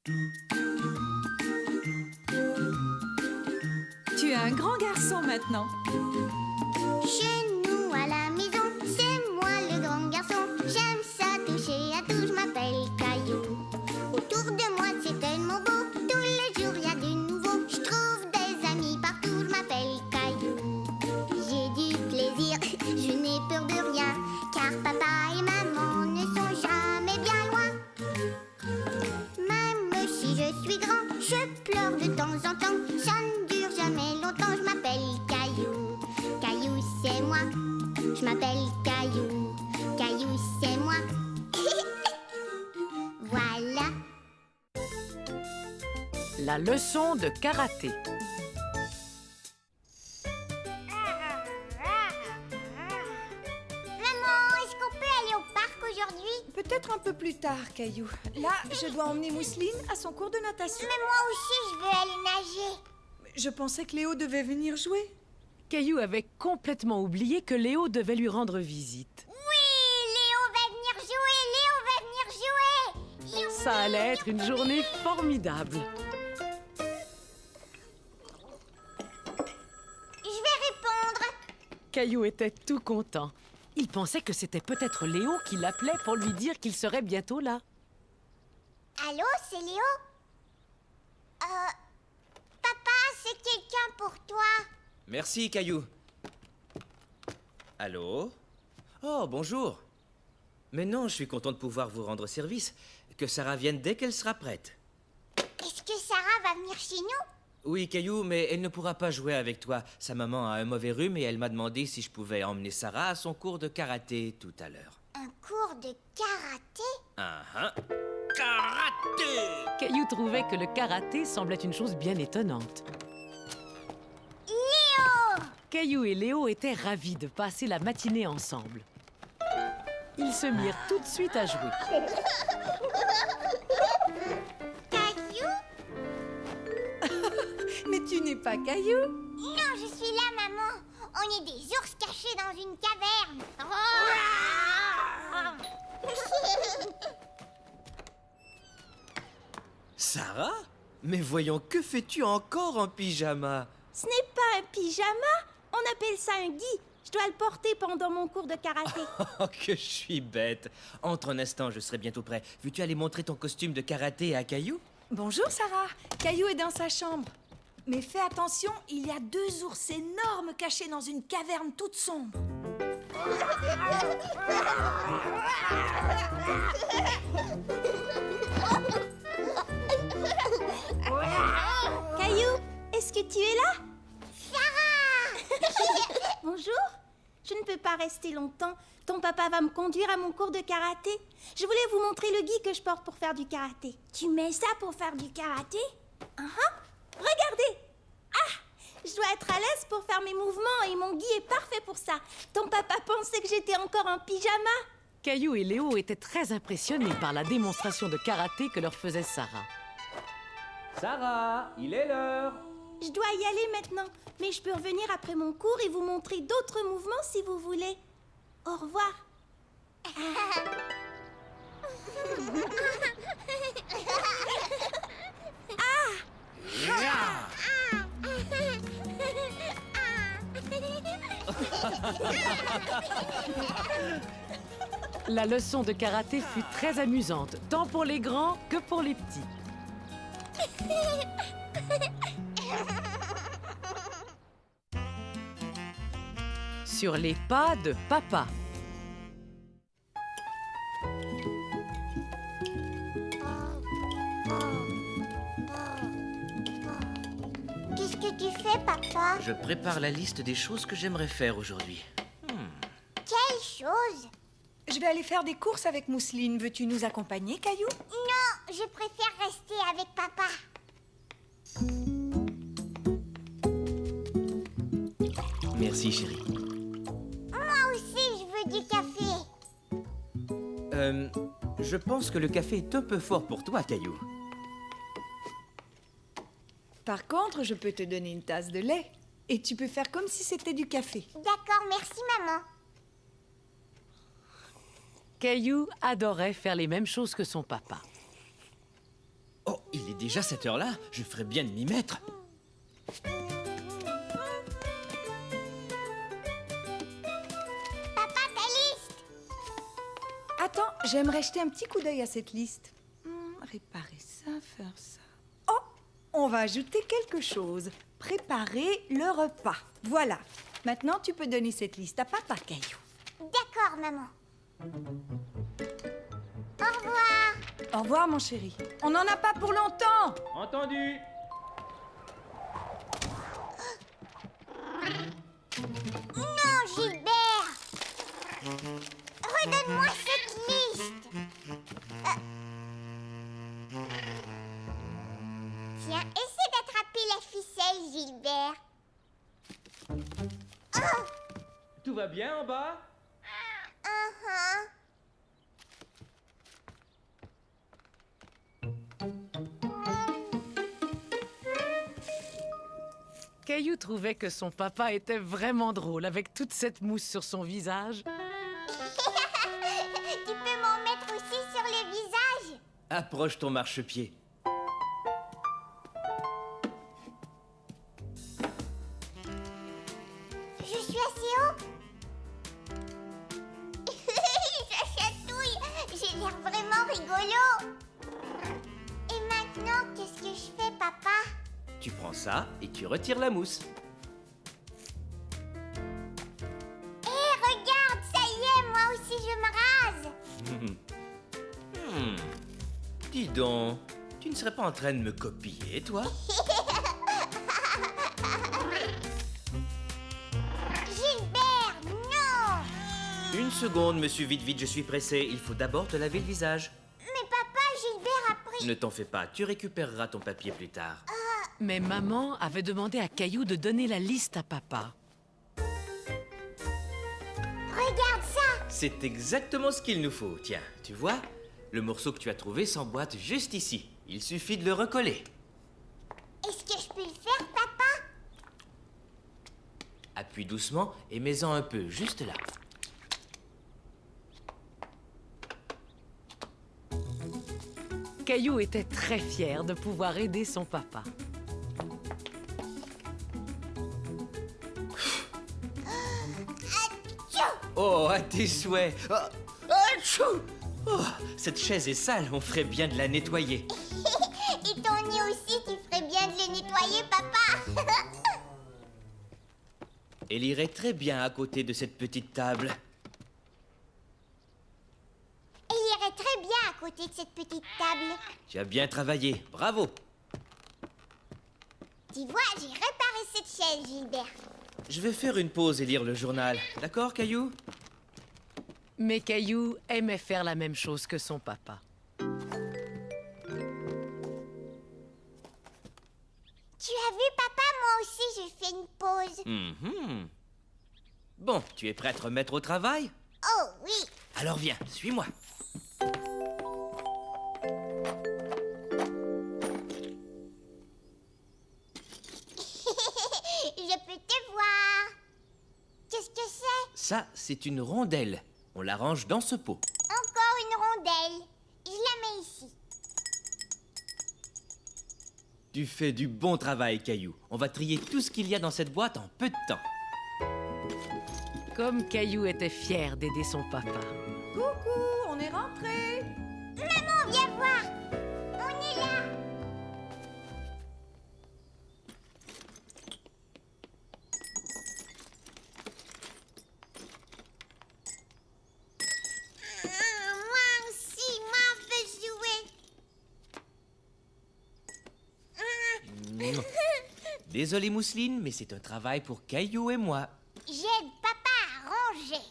Tu es un grand garçon maintenant. Chez nous à la maison, c'est moi le grand garçon. J'aime ça toucher à tout, je m'appelle Caillou. Autour de moi c'est tellement beau, tous les jours y a du nouveau. Je trouve des amis partout, je m'appelle Caillou. J'ai du plaisir, je n'ai peur de rien, car papa et maman ne sont jamais bien loin. Même si je suis grand, je pleure de temps en temps. Ça ne dure jamais longtemps, je m'appelle Caillou. Caillou c'est moi, je m'appelle Caillou. Caillou c'est moi. Voilà. La leçon de karaté. Maman, est-ce qu'on peut aller au parc aujourd'hui? Peut-être un peu plus tard, Caillou. Là, je dois emmener Mousseline à son cours de natation. Mais moi aussi, je veux aller nager. Je pensais que Léo devait venir jouer. Caillou avait complètement oublié que Léo devait lui rendre visite. Oui, Léo va venir jouer, Léo va venir jouer. Ça allait être une journée formidable. Je vais répondre. Caillou était tout content. Il pensait que c'était peut-être Léo qui l'appelait pour lui dire qu'il serait bientôt là. Allô, c'est Léo? Papa, c'est quelqu'un pour toi. Merci, Caillou. Allô? Oh, bonjour. Mais non, je suis content de pouvoir vous rendre service. Que Sarah vienne dès qu'elle sera prête. Est-ce que Sarah va venir chez nous? Oui, Caillou, mais elle ne pourra pas jouer avec toi. Sa maman a un mauvais rhume et elle m'a demandé si je pouvais emmener Sarah à son cours de karaté tout à l'heure. Un cours de karaté? Ah ah. Karaté! Caillou trouvait que le karaté semblait une chose bien étonnante. Léo! Caillou et Léo étaient ravis de passer la matinée ensemble. Ils se mirent tout de suite à jouer. Caillou? Mais tu n'es pas Caillou. Non, je suis là, maman. On est des ours cachés dans une caverne. Sarah? Mais voyons, que fais-tu encore en pyjama? Ce n'est pas un pyjama, on appelle ça un gui. Je dois le porter pendant mon cours de karaté. Oh, que je suis bête. Entre un instant, je serai bientôt prêt. Veux-tu aller montrer ton costume de karaté à Caillou? Bonjour, Sarah. Caillou est dans sa chambre. Mais fais attention, il y a 2 ours énormes cachés dans une caverne toute sombre. Caillou, est-ce que tu es là? Sarah! Bonjour. Je ne peux pas rester longtemps. Ton papa va me conduire à mon cours de karaté. Je voulais vous montrer le gui que je porte pour faire du karaté. Tu mets ça pour faire du karaté? Regardez. Ah, je dois être à l'aise pour faire mes mouvements et mon gui est parfait pour ça. Ton papa pensait que j'étais encore en pyjama. Caillou et Léo étaient très impressionnés par la démonstration de karaté que leur faisait Sarah. Sarah, il est l'heure. Je dois y aller maintenant, mais je peux revenir après mon cours et vous montrer d'autres mouvements si vous voulez. Au revoir. La leçon de karaté fut très amusante, tant pour les grands que pour les petits. Sur les pas de papa. Qu'est-ce que tu fais, papa? Je prépare la liste des choses que j'aimerais faire aujourd'hui. Quelle chose? Je vais aller faire des courses avec Mousseline. Veux-tu nous accompagner, Caillou? Non, je préfère rester avec papa. Merci, chérie. Moi aussi, je veux du café. Je pense que le café est un peu fort pour toi, Caillou. Par contre, je peux te donner une tasse de lait. Et tu peux faire comme si c'était du café. D'accord, merci, maman. Caillou adorait faire les mêmes choses que son papa. Oh, il est déjà cette heure-là. Je ferais bien de m'y mettre. Papa, ta liste. Attends, j'aimerais jeter un petit coup d'œil à cette liste. Réparer ça, faire ça. Oh, on va ajouter quelque chose. Préparer le repas. Voilà. Maintenant, tu peux donner cette liste à papa, Caillou. D'accord, maman. Au revoir. Au revoir, mon chéri. On n'en a pas pour longtemps. Entendu. Non, Gilbert. Redonne-moi cette liste. Tiens, essaie d'attraper la ficelle, Gilbert. Tout va bien en bas? Uh-huh. Caillou trouvait que son papa était vraiment drôle avec toute cette mousse sur son visage. Tu peux m'en mettre aussi sur le visage? Approche ton marchepied. Je suis assez haut. Ça chatouille. J'ai l'air vraiment rigolo. Et maintenant, qu'est-ce que je fais, papa? Tu prends ça et tu retires la mousse. Hé, regarde, ça y est, moi aussi je me rase. Dis donc, tu ne serais pas en train de me copier, toi? Gilbert, non. Une seconde, monsieur, vite, vite, je suis pressé. Il faut d'abord te laver le visage. Mais papa, Gilbert a pris... Ne t'en fais pas, tu récupéreras ton papier plus tard. Mais maman avait demandé à Caillou de donner la liste à papa. Regarde ça. C'est exactement ce qu'il nous faut. Tiens, tu vois? Le morceau que tu as trouvé s'emboîte juste ici. Il suffit de le recoller. Est-ce que je peux le faire, papa? Appuie doucement et mets-en un peu, juste là. Caillou était très fier de pouvoir aider son papa. Oh, à tes souhaits. Oh, atchou! Oh, cette chaise est sale, on ferait bien de la nettoyer. Et ton nez aussi, tu ferais bien de le nettoyer, papa. Elle irait très bien à côté de cette petite table. Il irait très bien à côté de cette petite table. Tu as bien travaillé, bravo. Tu vois, j'ai réparé cette chaise, Gilbert. Je vais faire une pause et lire le journal. D'accord, Caillou? Mais Caillou aimait faire la même chose que son papa. Tu as vu, papa, moi aussi, j'ai fait une pause. Mhm. Bon, tu es prêt à te remettre au travail? Oh oui. Alors viens, suis-moi. Je peux te voir. Qu'est-ce que c'est? Ça, c'est une rondelle. On la range dans ce pot. Encore une rondelle. Je la mets ici. Tu fais du bon travail, Caillou. On va trier tout ce qu'il y a dans cette boîte en peu de temps. Comme Caillou était fier d'aider son papa. Coucou, on est rentré. Maman, viens voir. On est là. Moi aussi, moi, veux jouer. Désolé, Mousseline, mais c'est un travail pour Caillou et moi. J'aide papa à ranger.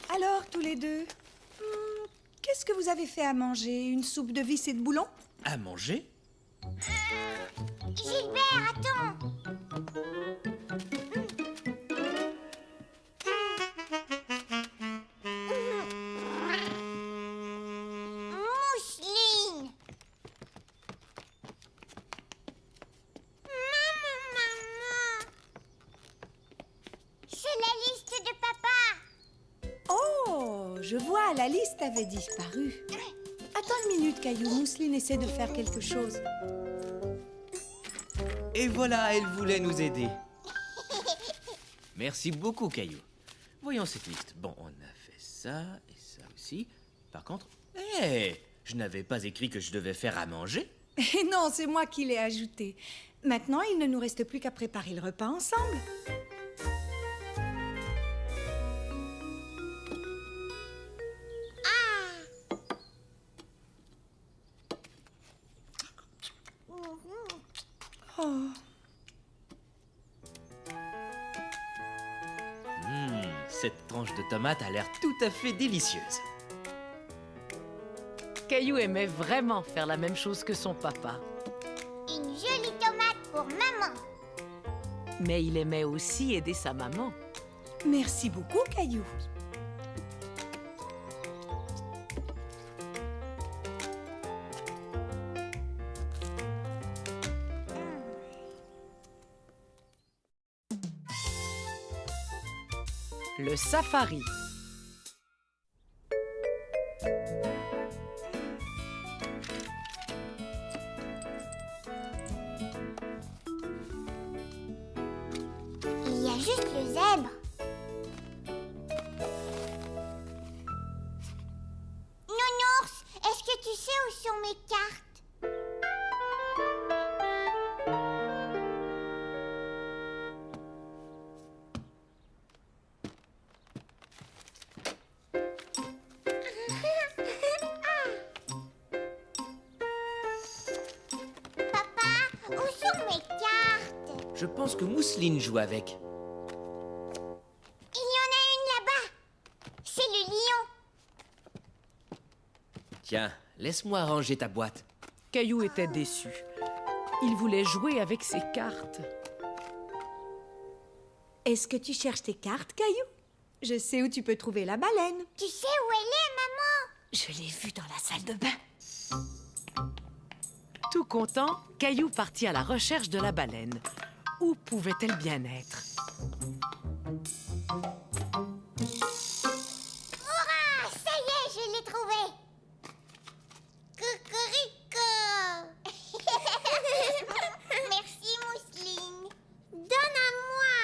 Alors, tous les deux, qu'est-ce que vous avez fait à manger? Une soupe de vis et de boulons? À manger? Gilbert, attends. Mousseline. Maman. C'est la liste de papa. Oh, Je vois, la liste avait disparu. Attends une minute, Caillou. Mousseline essaie de faire quelque chose. Et voilà, elle voulait nous aider. Merci beaucoup, Caillou. Voyons cette liste. Bon, on a fait ça et ça aussi. Par contre, je n'avais pas écrit que je devais faire à manger. Et non, c'est moi qui l'ai ajouté. Maintenant, il ne nous reste plus qu'à préparer le repas ensemble. Oh. Cette tranche de tomate a l'air tout à fait délicieuse. Caillou aimait vraiment faire la même chose que son papa. Une jolie tomate pour maman. Mais il aimait aussi aider sa maman. Merci beaucoup, Caillou. Le safari. Il y a juste le zèbre. Nounours, est-ce que tu sais où sont mes cartes? Papa, où sont mes cartes? Je pense que Mousseline joue avec. Il y en a une là-bas. C'est le lion. Tiens, laisse-moi ranger ta boîte. Caillou était déçu. Il voulait jouer avec ses cartes. Est-ce que tu cherches tes cartes, Caillou? Je sais où tu peux trouver la baleine. Tu sais où elle est, maman? Je l'ai vue dans la salle de bain. Tout content, Caillou partit à la recherche de la baleine. Où pouvait-elle bien être? Hurrah! Ça y est, je l'ai trouvée. Cocorico. Merci, Mousseline. Donne à moi.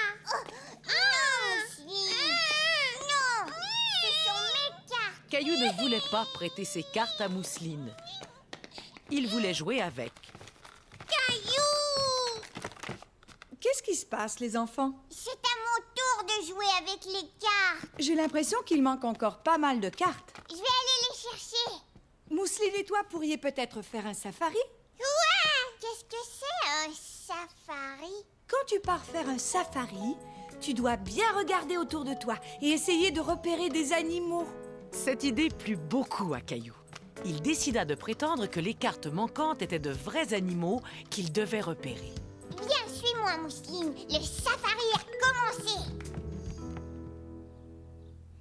Non, Mousseline. Non, ce sont mes cartes. Caillou ne voulait pas prêter ses cartes à Mousseline. Il voulait jouer avec. Caillou! Qu'est-ce qui se passe, les enfants? C'est à mon tour de jouer avec les cartes. J'ai l'impression qu'il manque encore pas mal de cartes. Je vais aller les chercher. Mousseline et toi pourriez peut-être faire un safari? Ouais! Qu'est-ce que c'est un safari? Quand tu pars faire un safari, tu dois bien regarder autour de toi et essayer de repérer des animaux. Cette idée plut beaucoup à Caillou. Il décida de prétendre que les cartes manquantes étaient de vrais animaux qu'il devait repérer. Viens, suis-moi, Mousseline. Le safari a commencé.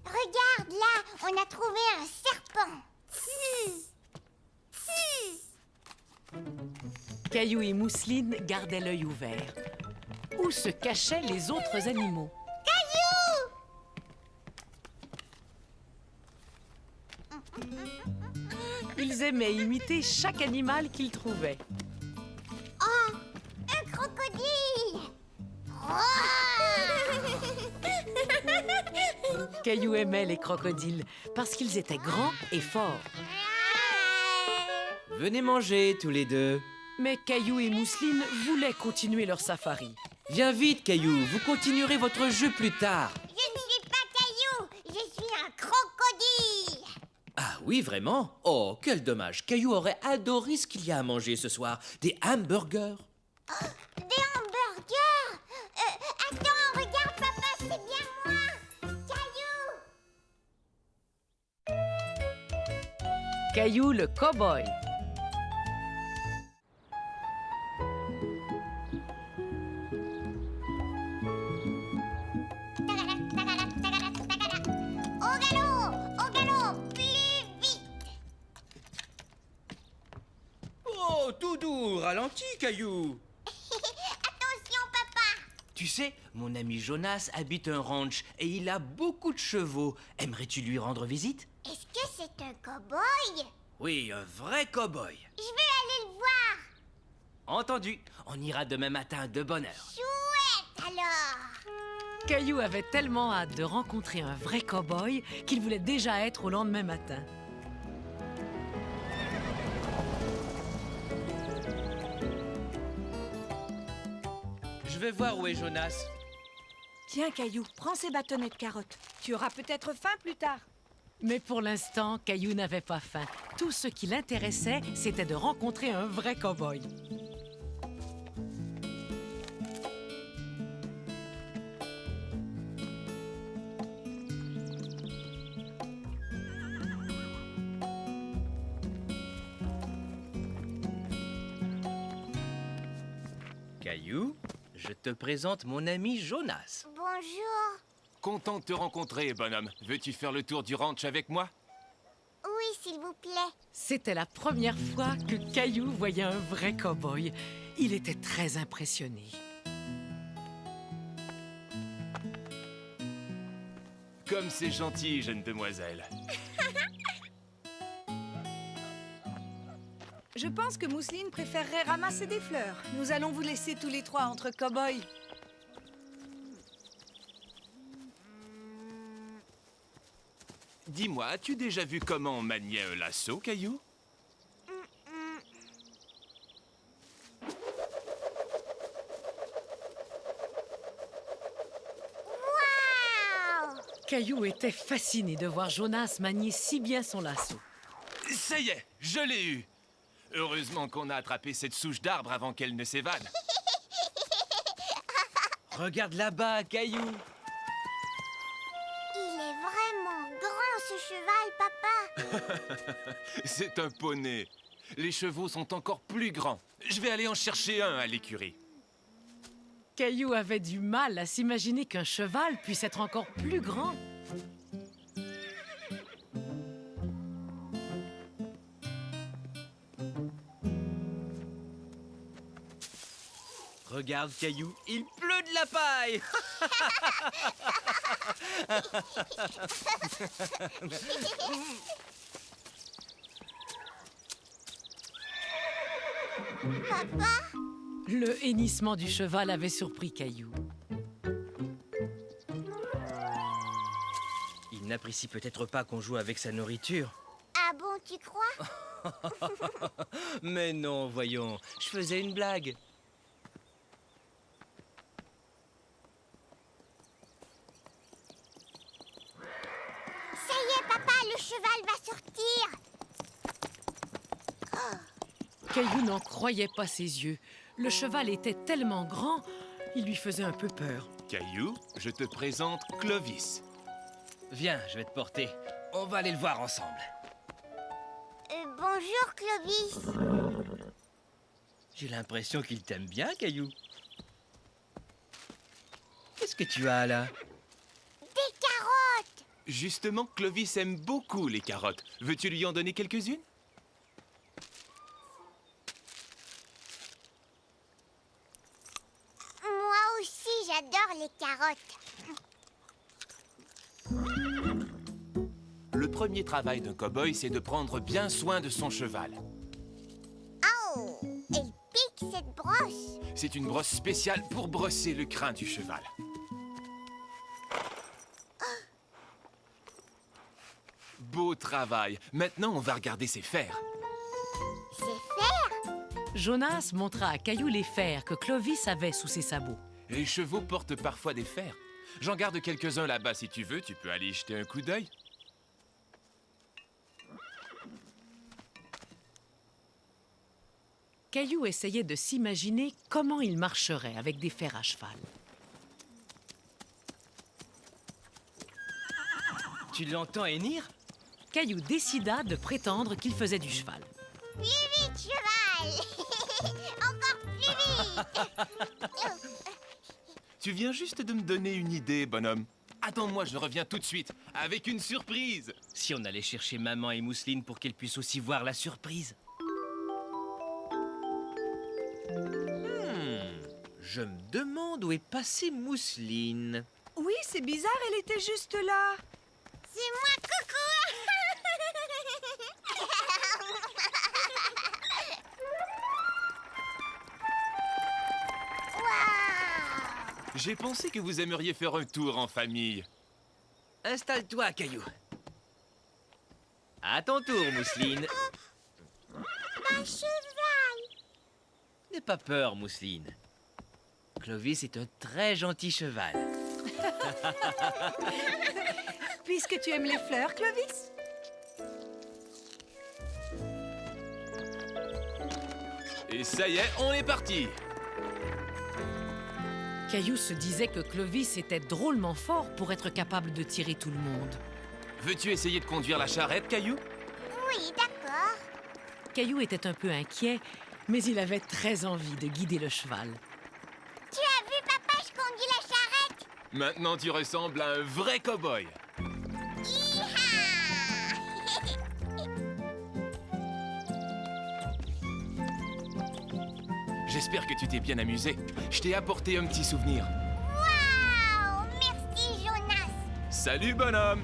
Regarde, là, on a trouvé un serpent. Caillou et Mousseline gardaient l'œil ouvert. Où se cachaient les autres animaux? Ils aimaient imiter chaque animal qu'ils trouvaient. Oh, un crocodile. Caillou aimait les crocodiles parce qu'ils étaient grands et forts. Venez manger, tous les deux. Mais Caillou et Mousseline voulaient continuer leur safari. Viens vite, Caillou. Vous continuerez votre jeu plus tard. Je ne suis pas Caillou, je suis un crocodile. Ah oui, vraiment? Oh, quel dommage. Caillou aurait adoré ce qu'il y a à manger ce soir. Des hamburgers. Des hamburgers. Attends, regarde, papa, c'est bien moi. Caillou. Caillou le cow-boy. Au galop, plus vite. Oh, tout doux, ralentis, Caillou. Attention, papa. Tu sais, mon ami Jonas habite un ranch et il a beaucoup de chevaux. Aimerais-tu lui rendre visite? Est-ce que c'est un cow-boy? Oui, un vrai cow-boy. Je vais aller le voir. Entendu. On ira demain matin de bonne heure. Chouette alors. Caillou avait tellement hâte de rencontrer un vrai cow-boy qu'il voulait déjà être au lendemain matin. Je vais voir où est Jonas. Tiens, Caillou, prends ces bâtonnets de carottes. Tu auras peut-être faim plus tard. Mais pour l'instant, Caillou n'avait pas faim. Tout ce qui l'intéressait, c'était de rencontrer un vrai cow-boy. Caillou, je te présente mon ami Jonas. Bonjour. Content de te rencontrer, bonhomme. Veux-tu faire le tour du ranch avec moi? Oui, s'il vous plaît. C'était la première fois que Caillou voyait un vrai cow-boy. Il était très impressionné. Comme c'est gentil, jeune demoiselle. Je pense que Mousseline préférerait ramasser des fleurs. Nous allons vous laisser tous les trois entre cow-boys. Dis-moi, as-tu déjà vu comment on maniait un lasso, Caillou? Waouh! Caillou était fasciné de voir Jonas manier si bien son lasso. Ça y est, je l'ai eu! Heureusement qu'on a attrapé cette souche d'arbre avant qu'elle ne s'évade. Regarde là-bas, Caillou. Il est vraiment grand, ce cheval, papa. C'est un poney. Les chevaux sont encore plus grands. Je vais aller en chercher un à l'écurie. Caillou avait du mal à s'imaginer qu'un cheval puisse être encore plus grand. Regarde, Caillou, il pleut de la paille. Papa? Le hennissement du cheval avait surpris Caillou. Il n'apprécie peut-être pas qu'on joue avec sa nourriture. Ah bon, tu crois? Mais non, voyons, je faisais une blague. Ça y est, papa, le cheval va sortir. Caillou n'en croyait pas ses yeux. Le cheval était tellement grand, il lui faisait un peu peur. Caillou, je te présente Clovis. Viens, je vais te porter. On va aller le voir ensemble. Bonjour, Clovis. J'ai l'impression qu'il t'aime bien, Caillou. Qu'est-ce que tu as là? Des carottes. Justement, Clovis aime beaucoup les carottes. Veux-tu lui en donner quelques-unes? Moi aussi, j'adore les carottes. Le premier travail d'un cow-boy, c'est de prendre bien soin de son cheval. Oh, elle pique cette brosse. C'est une brosse spéciale pour brosser le crin du cheval. Beau travail. Maintenant, on va regarder ses fers. C'est faire. Jonas montra à Caillou les fers que Clovis avait sous ses sabots. Les chevaux portent parfois des fers. J'en garde quelques-uns là-bas si tu veux. Tu peux aller y jeter un coup d'œil. Caillou essayait de s'imaginer comment il marcherait avec des fers à cheval. Tu l'entends hennir? Caillou décida de prétendre qu'il faisait du cheval. Plus vite, cheval. Encore plus vite. Tu viens juste de me donner une idée, bonhomme. Attends-moi, je reviens tout de suite avec une surprise. Si on allait chercher maman et Mousseline pour qu'elles puissent aussi voir la surprise. Je me demande où est passée Mousseline. Oui, c'est bizarre, elle était juste là. C'est moi, coucou. J'ai pensé que vous aimeriez faire un tour en famille. Installe-toi, Caillou. À ton tour, Mousseline. Un cheval. N'aie pas peur, Mousseline. Clovis est un très gentil cheval. Puisque tu aimes les fleurs, Clovis. Et ça y est, on est parti. Caillou se disait que Clovis était drôlement fort pour être capable de tirer tout le monde. Veux-tu essayer de conduire la charrette, Caillou? Oui, d'accord. Caillou était un peu inquiet, mais il avait très envie de guider le cheval. Tu as vu, papa, je conduis la charrette. Maintenant, tu ressembles à un vrai cow-boy. Hi-ha. J'espère que tu t'es bien amusé. Je t'ai apporté un petit souvenir. Waouh, merci, Jonas. Salut, bonhomme!